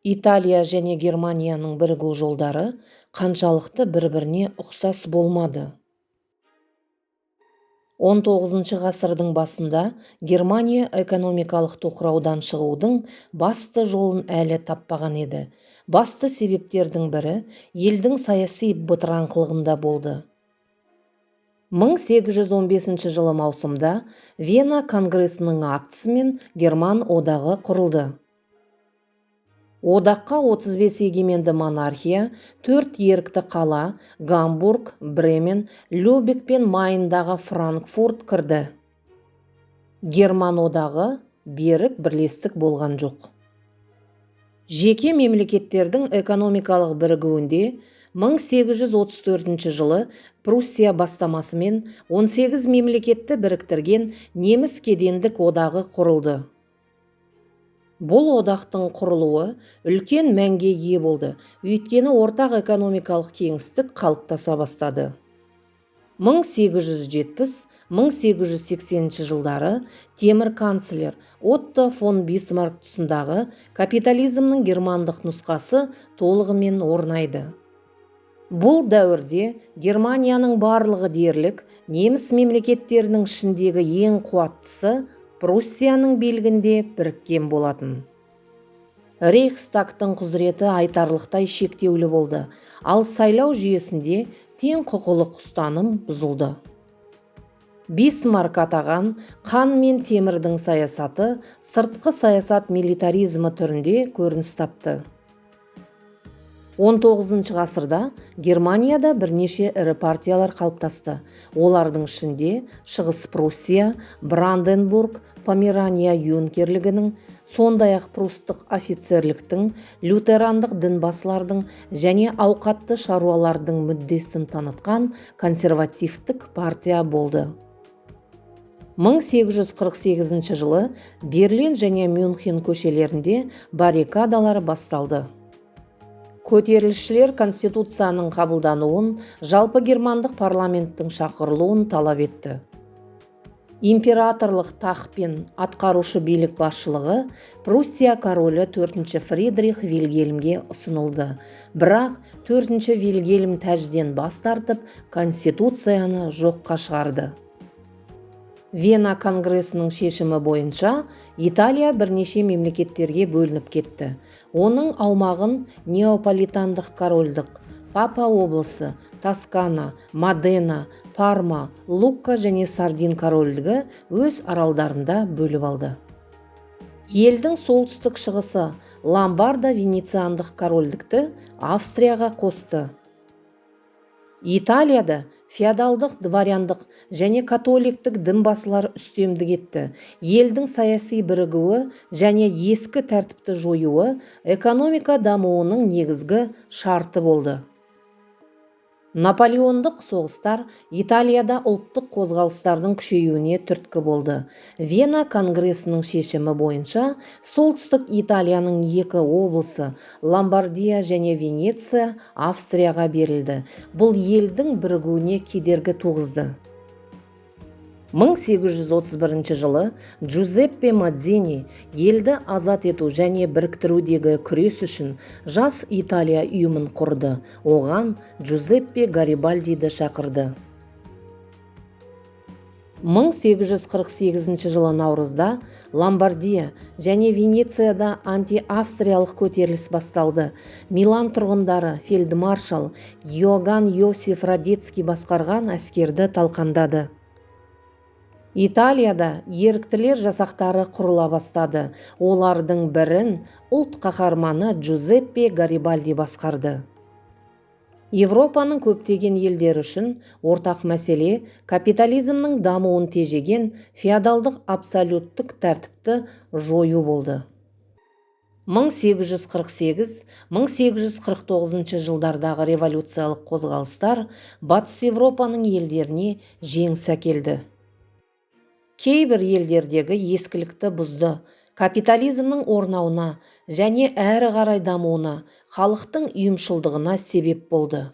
Италия және Германияның бірігу жолдары қаншалықты бір-біріне ұқсас болмады. 19 ғасырдың басында Германия экономикалық тоқыраудан шығудың басты жолын әлі таппаған еді. Басты себептердің бірі елдің саяси бытыраңқылығында болды. 1815 жылы маусымда Вена конгресінің актісімен Герман одағы құрылды. Одаққа 35 егеменді монархия, 4 ерікті қала Гамбург, Бремен, Любек пен Майндағы Франкфурт кірді. Герман одағы берік бірлестік болған жоқ. Жеке мемлекеттердің экономикалық бірігуінде 1834 жылы Пруссия бастамасымен 18 мемлекетті біріктірген неміс кедендік одағы құрылды. Бұл одақтың құрылуы үлкен мәнге ие болды, өйткені ортақ экономикалық кеңістік қалыптаса бастады. 1870-1880 жылдары темір канцлер Отто фон Бисмарк тұсындағы капитализмнің германдық нұсқасы толығымен орнайды. Бұл дәуірде Германияның барлығы дерлік неміс мемлекеттерінің ішіндегі ең қуаттысы Пруссияның белгінде біріккен болатын. Рейхстагтың құзыреті айтарлықтай шектеулі болды, ал сайлау жүйесінде тең құқылық ұстаным бұзылды. Бисмарк атаған қан мен темірдің саясаты сыртқы саясат милитаризмі түрінде көрініс тапты. 19 ғасырда Германияда бірнеше ірі партиялар қалыптасты. Олардың ішінде Шығыс Пруссия, Бранденбург, Померания юнкерлігінің, сондай-ақ прустық офицерліктің, лютерандық дінбасылардың және ауқатты шаруалардың мүддесін танытқан консервативтік партия болды. 1848 жылы Берлин және Мюнхен көшелерінде баррикадалар басталды. Көтерілісшілер конституцияның қабылдануын, жалпы германдық парламенттің шақырылуын талап етті. Императорлық тақ пен атқарушы билік басшылығы Пруссия королі 4 Фридрих Вильгельмге ұсынылды. Бірақ 4 Вильгельм тәжден бас тартып, конституцияны жоққа шығарды. Вена конгресінің шешімі бойынша Италия бірнеше мемлекеттерге бөлініп кетті. Оның аумағын Неаполитандық корольдық, Папа облысы, Тоскана, Модена, Парма, Лукка және Сардин корольдігі өз аралдарында бөліп алды. Елдің солтүстік шығысы Ломбардо-Венециандық корольдікті Австрияға қосты. Италияда феодалдық, дворяндық және католиктік дінбасылар үстемдік етті. Елдің саяси бірігуі және ескі тәртіпті жоюы экономика дамуының негізгі шарты болды. Наполеондық соғыстар Италияда ұлттық қозғалыстардың күшеюіне түрткі болды. Вена конгресінің шешімі бойынша солтүстік Италияның 2 облысы Ломбардия және Венеция Австрияға берілді. Бұл елдің бірігуіне кедергі туғызды. 1831 жылы Джузеппе Мадзини елді азат ету және біріктірудегі күрес үшін жас Италия ұйымын құрды. Оған Джузеппе Гарибальдиді шақырды. 1848 жылы наурызда Ломбардия және Венецияда анти-австриялық көтеріліс басталды. Милан тұрғындары фельдмаршал Иоганн Йосиф Радецкий басқарған әскерді талқандады. Италияда еріктілер жасақтары құрыла бастады. Олардың бірін ұлт қаһарманы Джузеппе Гарибальди басқарды. Европаның көптеген елдері үшін ортақ мәселе капитализмнің дамуын тежеген феодалдық абсолюттік тәртіпті жою болды. 1848-1849 жылдардағы революциялық қозғалыстар Батыс Европаның елдеріне жеңіс әкелді. Кейбір елдердегі ескілікті бұзды, капитализмнің орнауына және әрі қарай дамуына, халықтың ұйымшылдығына себеп болды.